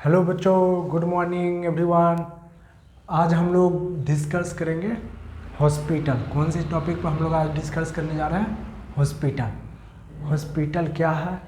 Hello बच्चों, good morning everyone. आज हम लोग डिस्कस करेंगे हॉस्पिटल। कौन से टॉपिक पर हम लोग आज डिस्कस करने जा रहे हैं? हॉस्पिटल। हॉस्पिटल क्या है,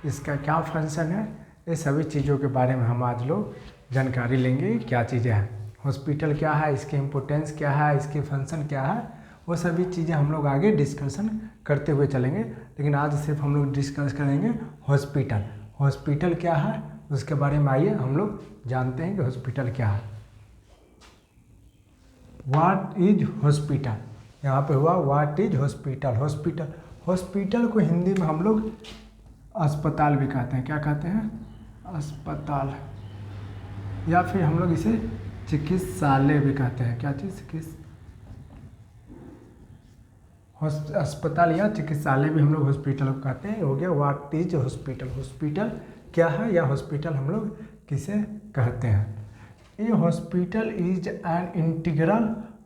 इसका क्या फंक्शन है, ये सभी चीज़ों के बारे में हम आज लोग जानकारी लेंगे। क्या चीज़ें हैं हॉस्पिटल, क्या है, इसकी इम्पोर्टेंस क्या है, इसके फंक्शन क्या है, वो सभी चीज़ें हम लोग आगे डिस्कशन करते हुए चलेंगे। लेकिन आज सिर्फ हम लोग डिस्कस करेंगे हॉस्पिटल। हॉस्पिटल क्या है उसके बारे में आइए हम लोग जानते हैं कि हॉस्पिटल क्या है। व्हाट इज हॉस्पिटल, यहाँ पे हुआ व्हाट इज हॉस्पिटल। हॉस्पिटल को हिंदी में हम लोग अस्पताल भी कहते हैं। क्या कहते हैं? अस्पताल, या फिर हम लोग इसे चिकित्सालय भी कहते हैं। क्या चीज़? अस्पताल या चिकित्सालय भी हम लोग हॉस्पिटल को कहते हैं। हो गया व्हाट इज हॉस्पिटल। हॉस्पिटल क्या है या हॉस्पिटल हम लोग किसे कहते हैं? ये hospital is an integral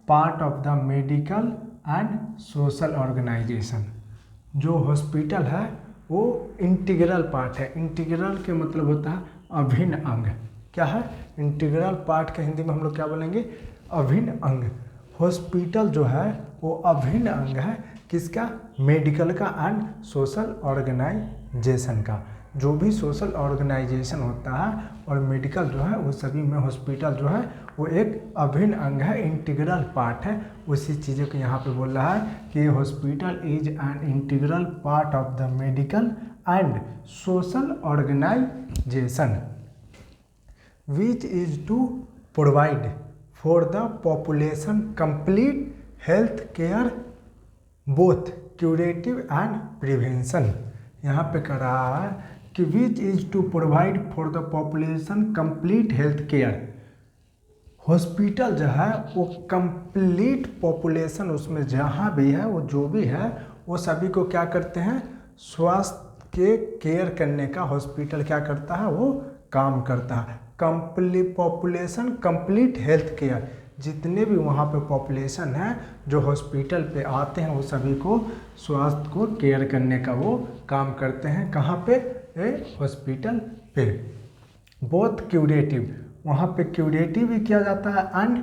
part of the medical and social organisation. जो हॉस्पिटल है वो इंटीग्रल पार्ट है। इंटीग्रल के मतलब होता है अभिन्न अंग। क्या है? इंटीग्रल पार्ट के हिंदी में हम लोग क्या बोलेंगे? अभिन्न अंग। हॉस्पिटल जो है वो अभिन्न अंग है किसका? मेडिकल का एंड सोशल ऑर्गेनाइजेशन का। जो भी सोशल ऑर्गेनाइजेशन होता है और मेडिकल जो है वो सभी में हॉस्पिटल जो है वो एक अभिन्न अंग है, इंटीग्रल पार्ट है। उसी चीज़ों को यहाँ पे बोल रहा है कि hospital is an integral part of the medical and social organisation which is to provide for the population complete health care both curative and prevention. यहाँ पे कह रहा है कि which is to provide for the population complete health care. Hospital जो है वो complete population, उसमें जहाँ भी है वो जो भी है वो सभी को क्या करते हैं? स्वास्थ्य के केयर करने का हॉस्पिटल क्या करता है? वो काम करता है। Complete population complete health care, जितने भी वहाँ पे पॉपुलेशन है जो हॉस्पिटल पे आते हैं वो सभी को स्वास्थ्य को केयर करने का वो काम करते हैं। कहाँ पे? हॉस्पिटल पे। बोथ क्यूरेटिव, वहाँ पे क्यूरेटिव भी किया जाता है एंड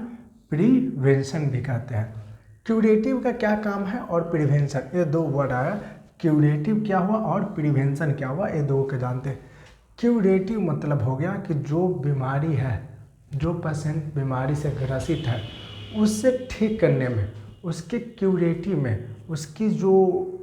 प्रिवेंशन भी कहते हैं। क्यूरेटिव का क्या काम है और प्रिवेंशन, ये दो वर्ड आया। क्यूरेटिव क्या हुआ और प्रिवेंशन क्या हुआ, ये दो के जानते हैं। क्यूरेटिव मतलब हो गया कि जो बीमारी है, जो पेशेंट बीमारी से ग्रसित है उससे ठीक करने में, उसके क्यूरेटिव में, उसकी जो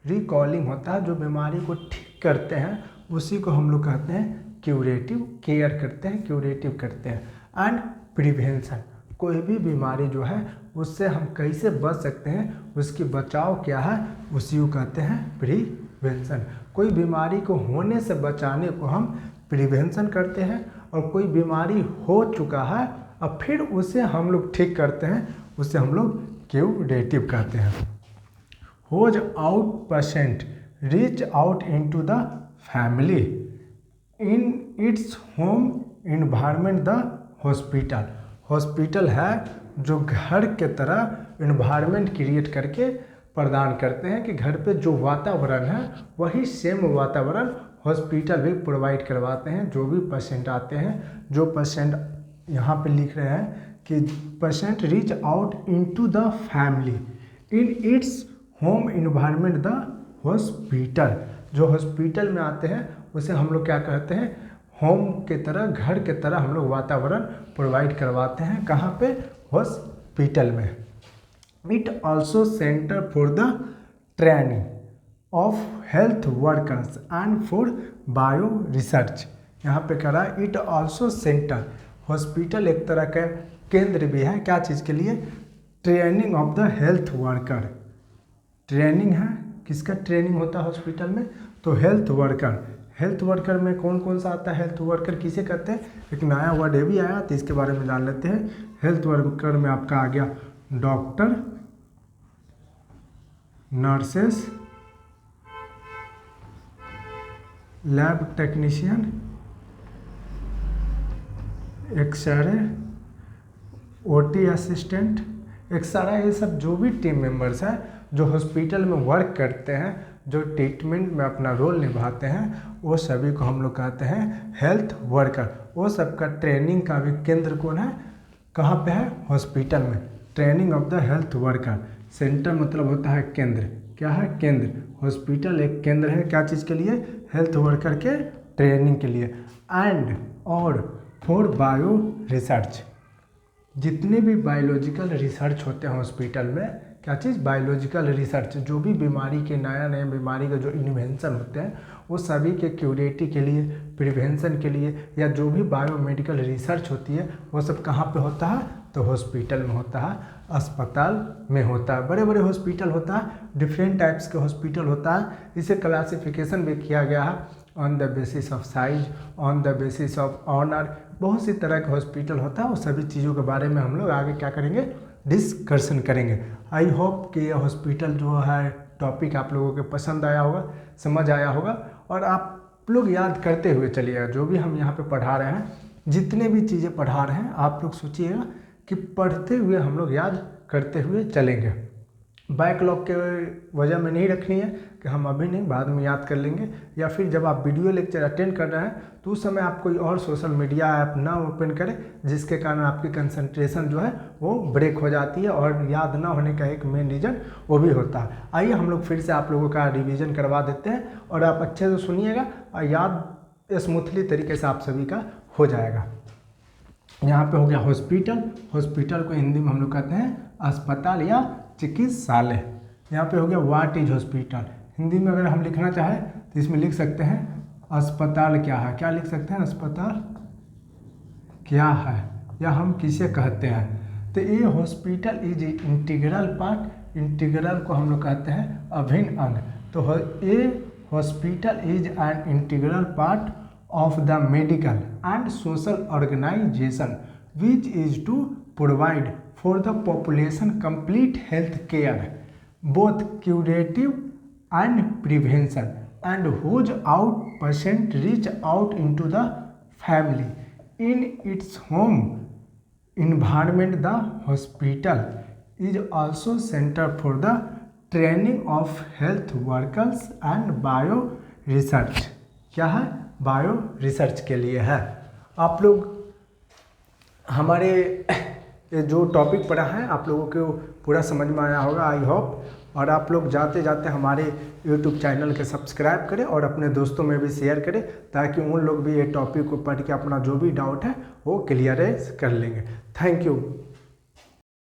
रिकॉलिंग होता है, जो बीमारी को ठीक करते हैं, उसी को हम लोग कहते हैं क्यूरेटिव। केयर करते हैं, क्यूरेटिव करते हैं। एंड प्रिवेंशन, कोई भी बीमारी जो है उससे हम कैसे बच सकते हैं, उसकी बचाव क्या है, उसी को कहते हैं प्रिवेंशन। कोई बीमारी को होने से बचाने को हम प्रिवेंशन करते हैं, और कोई बीमारी हो चुका है अब फिर उसे हम लोग ठीक करते हैं, उसे हम लोग क्यूरेटिव कहते हैं। Whose out patient reach out into the family in its home environment the hospital. Hospital है जो घर के तरह इन्वायरमेंट क्रिएट करके प्रदान करते हैं कि घर पे जो वातावरण है वही सेम वातावरण हॉस्पिटल भी प्रोवाइड करवाते हैं। जो भी पेशेंट आते हैं, जो पेशेंट यहाँ पे लिख रहे हैं कि patient reach out into the family in its home environment the hospital. जो हॉस्पिटल में आते हैं उसे हम लोग क्या कहते हैं? होम के तरह, घर के तरह हम लोग वातावरण प्रोवाइड करवाते हैं। कहाँ पे? हॉस्पिटल में। It also centre for the training of health workers and for bio research. यहाँ पे कह रहा है इट ऑल्सो सेंटर। हॉस्पिटल एक तरह का केंद्र भी है। क्या चीज़ के लिए? Training of the health worker. Training है, किसका ट्रेनिंग होता है हॉस्पिटल में? तो हेल्थ वर्कर। हेल्थ वर्कर में कौन कौन सा आता है? हेल्थ वर्कर किसे कहते हैं? एक नया वर्ड ये भी आया तो इसके बारे में जान लेते हैं। हेल्थ वर्कर में आपका आ गया doctor, nurses, lab technician, x-ray, OT assistant, x-ray, ये सब जो भी टीम मेंबर्स हैं जो हॉस्पिटल में वर्क करते हैं, जो ट्रीटमेंट में अपना रोल निभाते हैं वो सभी को हम लोग कहते हैं हेल्थ वर्कर। वो सबका ट्रेनिंग का भी केंद्र कौन है, कहाँ पे है, हॉस्पिटल में। Training of the health worker, centre मतलब होता है केंद्र, क्या है, केंद्र। हॉस्पिटल एक केंद्र है, क्या चीज़ के लिए, हेल्थ वर्कर के ट्रेनिंग के लिए। एंड और फॉर बायो रिसर्च, जितने भी बायोलॉजिकल रिसर्च होते हैं हॉस्पिटल में, क्या चीज़, बायोलॉजिकल रिसर्च, जो भी बीमारी के नया बीमारी के जो इन्वेंशन होते हैं वो सभी के क्यूरेटिव के लिए, प्रिवेंशन के लिए, या जो भी बायोमेडिकल रिसर्च होती है वो सब कहाँ पे होता है, तो हॉस्पिटल में होता है, अस्पताल में होता है। बड़े बड़े हॉस्पिटल होता है, डिफरेंट टाइप्स के हॉस्पिटल होता है। इसे क्लासिफिकेशन भी किया गया है on the basis of size, on the basis of honour. बहुत सी तरह के हॉस्पिटल होता है, वो सभी चीज़ों के बारे में हम लोग आगे क्या करेंगे, डिस्कशन करेंगे। आई होप कि यह हॉस्पिटल जो है टॉपिक आप लोगों के पसंद आया होगा, समझ आया होगा, और आप लोग याद करते हुए चलिएगा। जो भी हम यहाँ पे पढ़ा रहे हैं, जितने भी चीज़ें पढ़ा रहे हैं, आप लोग सोचिएगा कि पढ़ते हुए हम लोग याद करते हुए चलेंगे। बैकलॉग के वजह में नहीं रखनी है कि हम अभी नहीं, बाद में याद कर लेंगे, या फिर जब आप वीडियो लेक्चर अटेंड कर रहे हैं तो उस समय आप कोई और सोशल मीडिया ऐप ना ओपन करें, जिसके कारण आपकी कंसंट्रेशन जो है वो ब्रेक हो जाती है, और याद ना होने का एक मेन रीज़न वो भी होता है। आइए हम लोग फिर से आप लोगों का रिवीजन करवा देते हैं, और आप अच्छे से सुनिएगा और याद स्मूथली तरीके से आप सभी का हो जाएगा। यहाँ पे हो गया हॉस्पिटल। हॉस्पिटल को हिंदी में हम लोग कहते हैं अस्पताल या चिकित्सालय। यहाँ पे हो गया व्हाट इज हॉस्पिटल। हिंदी में अगर हम लिखना चाहें तो इसमें लिख सकते हैं अस्पताल क्या है। क्या लिख सकते हैं, अस्पताल क्या है, या हम किसे कहते हैं। तो ये hospital is integral part, integral को हम लोग कहते हैं अभिन्न अंग। तो ये hospital is an integral part of the medical and social organization which is to provide for the population complete health care, both curative and prevention, and whose out patient reach out into the family in its home environment. The hospital is also center for the training of health workers and bio research। क्या है, bio research के लिए है। आप लोग हमारे जो topic पढ़ा है आप लोगों को पूरा समझ में आया होगा, आई होप। और आप लोग जाते जाते हमारे यूट्यूब चैनल के सब्सक्राइब करें और अपने दोस्तों में भी शेयर करें, ताकि उन लोग भी ये टॉपिक को पढ़ के अपना जो भी डाउट है वो क्लियर कर लेंगे। Thank you.